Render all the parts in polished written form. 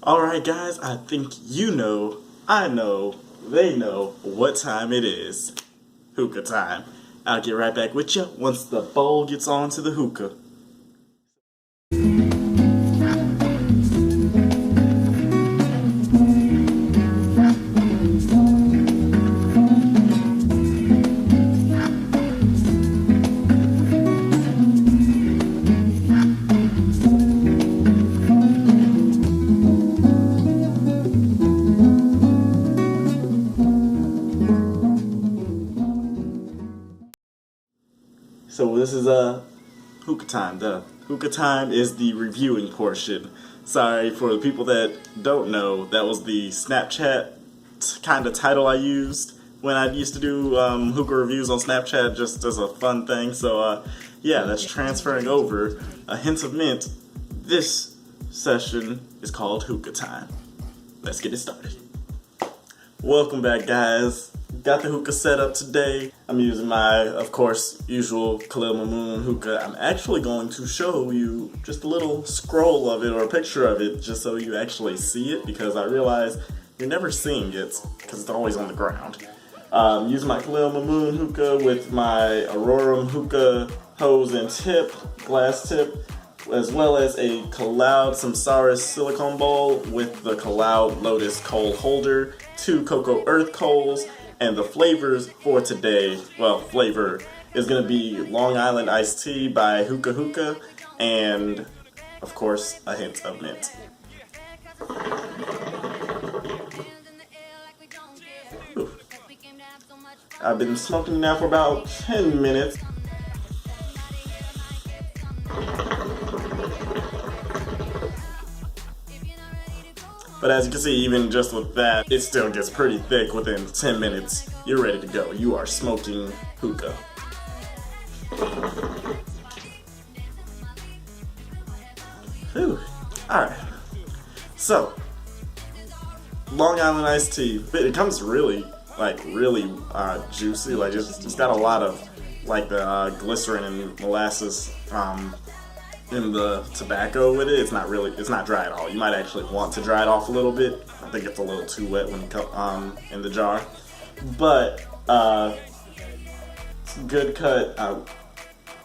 Alright guys, I think you know, I know, they know what time it is. Hookah time. I'll get right back with you once the bowl gets on to the hookah. So this is Hookah Time. The Hookah Time is the reviewing portion. Sorry for the people that don't know, that was the Snapchat kind of title I used when I used to do hookah reviews on Snapchat just as a fun thing. So yeah, that's transferring over. A hint of mint. This session is called Hookah Time. Let's get it started. Welcome back, guys. Got the hookah set up today. I'm using my, of course, usual Khalil Mamoon hookah. I'm actually going to show you just a little scroll of it or a picture of it just so you actually see it, because I realize you're never seeing it because it's always on the ground. Using my Khalil Mamoon hookah with my Aurorum hookah hose and tip, glass tip, as well as a Cloud Samsaris silicone bowl with the Cloud Lotus coal holder, 2 cocoa earth coals, and the flavors for today, well, flavor is going to be Long Island Iced Tea by Hookah Hookah, and, of course, a hint of mint. Ooh. I've been smoking now for about 10 minutes. But as you can see, even just with that, it still gets pretty thick within 10 minutes. You're ready to go. You are smoking hookah. Whew. Alright. So, Long Island Iced Tea. It comes really juicy. Like, it's got a lot of, like, the glycerin and molasses, in the tobacco with it. It's not dry at all. You might actually want to dry it off a little bit. I think it's a little too wet when in the jar. But it's a good cut.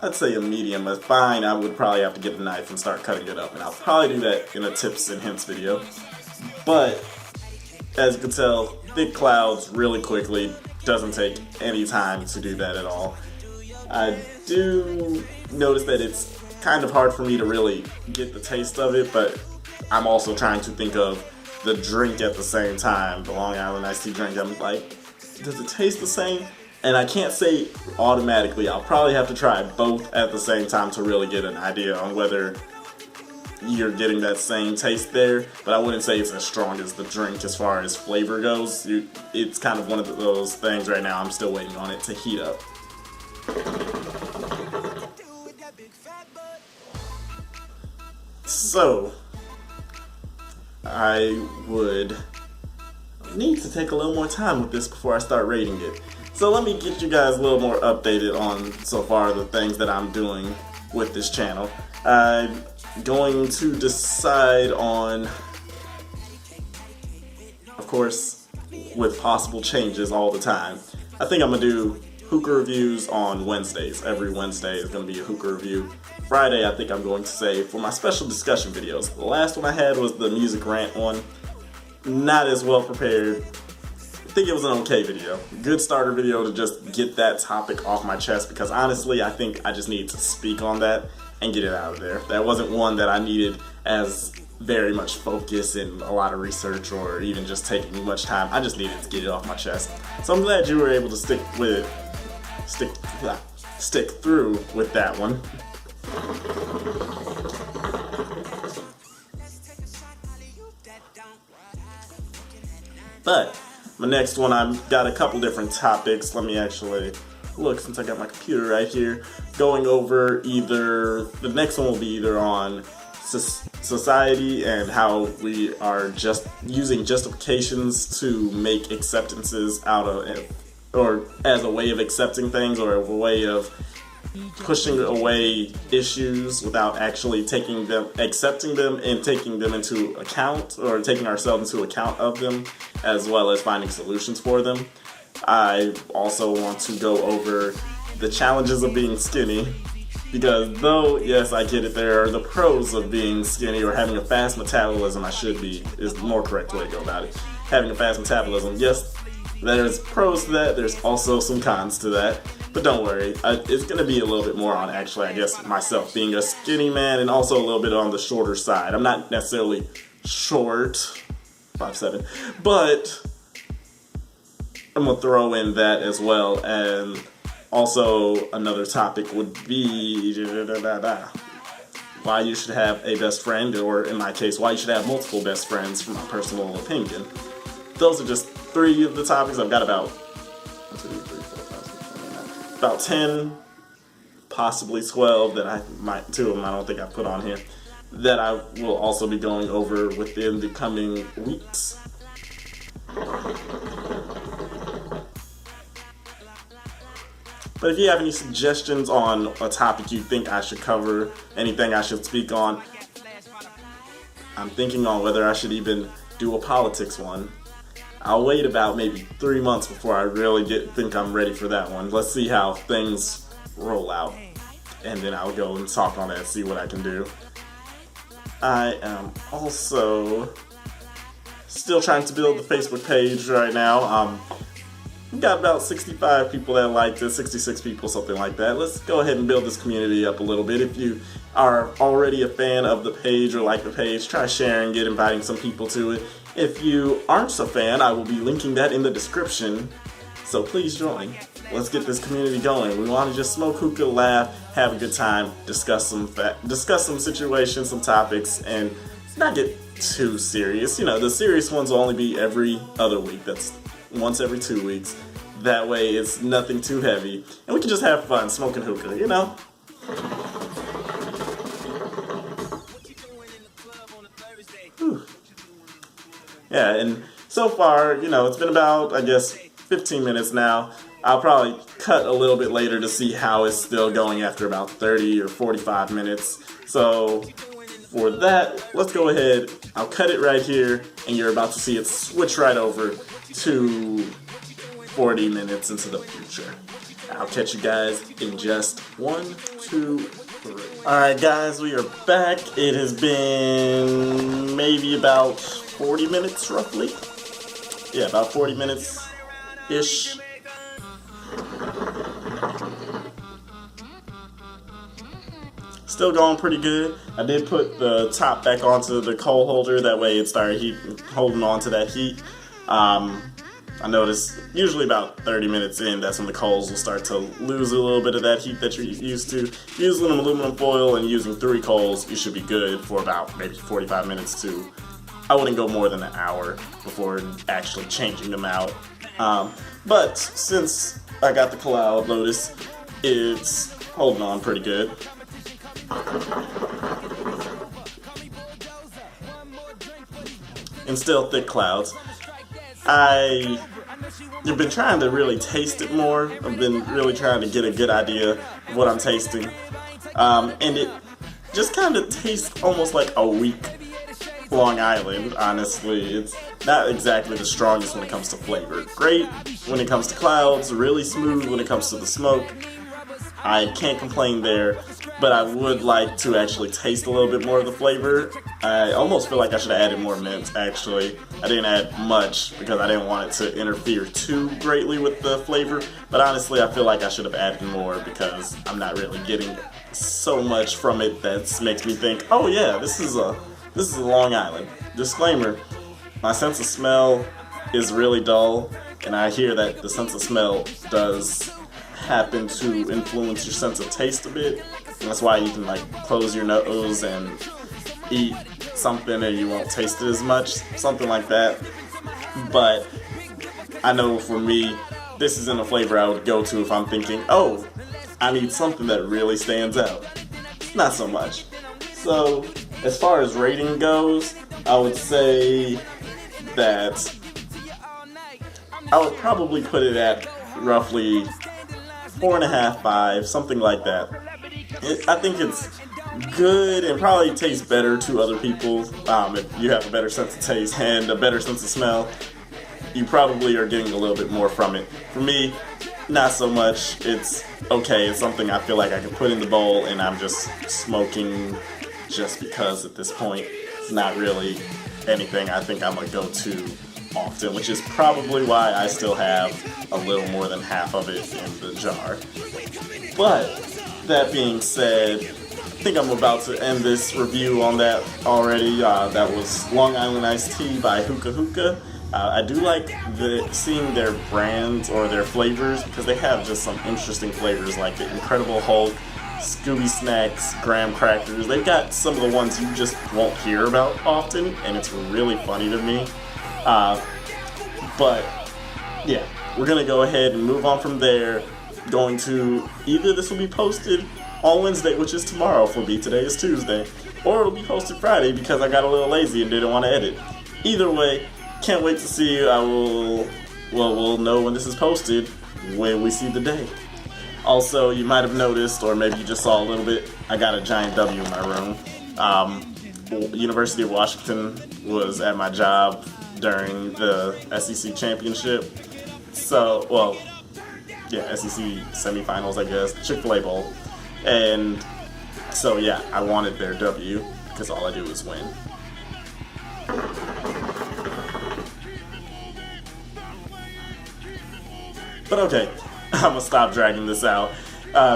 I'd say a medium, but fine. I would probably have to get a knife and start cutting it up, and I'll probably do that in a tips and hints video. But as you can tell, thick clouds really quickly. Doesn't take any time to do that at all. I do notice that it's kind of hard for me to really get the taste of it, but I'm also trying to think of the drink at the same time, the Long Island Iced Tea drink. I'm like, does it taste the same? And I can't say automatically. I'll probably have to try both at the same time to really get an idea on whether you're getting that same taste there, but I wouldn't say it's as strong as the drink as far as flavor goes. It's kind of one of those things right now. I'm still waiting on it to heat up. So, I would need to take a little more time with this before I start rating it. So let me get you guys a little more updated on so far the things that I'm doing with this channel. I'm going to decide on, of course, with possible changes all the time. I think I'm going to do hookah reviews on Wednesdays. Every Wednesday is going to be a hookah review. Friday, I think I'm going to save for my special discussion videos. The last one I had was the music rant one. Not as well prepared. I think it was an okay video. Good starter video to just get that topic off my chest, because honestly, I think I just need to speak on that and get it out of there. That wasn't one that I needed as very much focus and a lot of research or even just taking much time. I just needed to get it off my chest. So I'm glad you were able to stick through with that one. But my next one, I've got a couple different topics. Let me actually look, since I got my computer right here. Going over the next one will be either on society and how we are just using justifications to make acceptances out of, or as a way of accepting things, or a way of pushing away issues without actually accepting them and taking them into account, or taking ourselves into account of them, as well as finding solutions for them. I also want to go over the challenges of being skinny, because though, yes, I get it, there are the pros of being skinny, or having a fast metabolism, is the more correct way to go about it. Having a fast metabolism, yes, there's pros to that, there's also some cons to that, but don't worry, it's going to be a little bit more on, actually, I guess, myself being a skinny man, and also a little bit on the shorter side. I'm not necessarily short, 5'7", but I'm going to throw in that as well. And also another topic would be why you should have a best friend, or in my case, why you should have multiple best friends, from my personal opinion. Those are just 3 of the topics. I've got about 10, possibly 12 that 2 of them I don't think I put on here, that I will also be going over within the coming weeks. But if you have any suggestions on a topic you think I should cover, anything I should speak on, I'm thinking on whether I should even do a politics one. I'll wait about maybe 3 months before I really think I'm ready for that one. Let's see how things roll out, and then I'll go and talk on that, see what I can do. I am also still trying to build the Facebook page right now. We've got about 65 people that liked it, 66 people, something like that. Let's go ahead and build this community up a little bit. If you are already a fan of the page or like the page, try sharing it, inviting some people to it. If you aren't a fan, I will be linking that in the description, so please join. Let's get this community going. We want to just smoke hookah, laugh, have a good time, discuss some situations, some topics, and not get too serious. You know, the serious ones will only be every other week. That's once every 2 weeks. That way it's nothing too heavy, and we can just have fun smoking hookah, you know? Whew. Yeah, and so far, you know, it's been about, I guess, 15 minutes now. I'll probably cut a little bit later to see how it's still going after about 30 or 45 minutes. So for that, let's go ahead. I'll cut it right here, and you're about to see it switch right over to 40 minutes into the future. I'll catch you guys in just 1, 2, 3. Alright guys, we are back. It has been maybe about 40 minutes roughly. Yeah, about 40 minutes-ish. Still going pretty good. I did put the top back onto the coal holder, that way it started holding on to that heat. I noticed usually about 30 minutes in, that's when the coals will start to lose a little bit of that heat that you're used to. Using an aluminum foil and using 3 coals, you should be good for about maybe 45 minutes to, I wouldn't go more than an hour before actually changing them out. But since I got the cloud lotus, it's holding on pretty good. And still thick clouds. I've been trying to really taste it more. I've been really trying to get a good idea of what I'm tasting. And it just kind of tastes almost like a weak Long Island, honestly. It's not exactly the strongest when it comes to flavor. Great when it comes to clouds, really smooth when it comes to the smoke. I can't complain there, but I would like to actually taste a little bit more of the flavor. I almost feel like I should have added more mint, actually. I didn't add much because I didn't want it to interfere too greatly with the flavor, but honestly I feel like I should have added more because I'm not really getting so much from it that makes me think, oh yeah, this is a Long Island. Disclaimer, my sense of smell is really dull, and I hear that the sense of smell does happen to influence your sense of taste a bit. And that's why you can like close your nose and eat something and you won't taste it as much, something like that. But I know for me, this isn't a flavor I would go to if I'm thinking, oh, I need something that really stands out. Not so much. So as far as rating goes, I would say that I would probably put it at roughly 4.5, 5, something like that. I think it's good and probably tastes better to other people. If you have a better sense of taste and a better sense of smell, you probably are getting a little bit more from it. For me, not so much. It's okay. It's something I feel like I can put in the bowl and I'm just smoking just because at this point. It's not really anything I think I'm gonna go to often, which is probably why I still have a little more than half of it in the jar. But that being said, I think I'm about to end this review on that already. That was Long Island Iced Tea by Hookah Hookah. I do like seeing their brands or their flavors because they have just some interesting flavors like the Incredible Hulk, Scooby Snacks, Graham Crackers. They've got some of the ones you just won't hear about often, and it's really funny to me. But yeah, we're gonna go ahead and move on from there. Going to either this will be posted on Wednesday, which is tomorrow for me. Today is Tuesday, or it'll be posted Friday because I got a little lazy and didn't want to edit. Either way, can't wait to see you. We'll know when this is posted when we see the day. Also, you might have noticed, or maybe you just saw a little bit, I got a giant W in my room. University of Washington was at my job during the SEC championship. So, well, yeah, SEC semifinals, I guess, Chick-fil-A Bowl. And so, yeah, I wanted their W because all I do is win. But okay, I'm gonna stop dragging this out.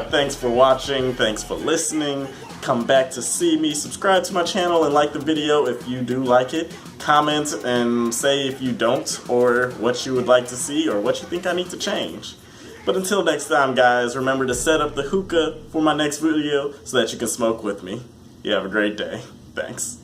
Thanks for watching, thanks for listening. Come back to see me, subscribe to my channel and like the video if you do like it. Comment and say if you don't, or what you would like to see, or what you think I need to change. But until next time, guys, remember to set up the hookah for my next video so that you can smoke with me. You have a great day. Thanks.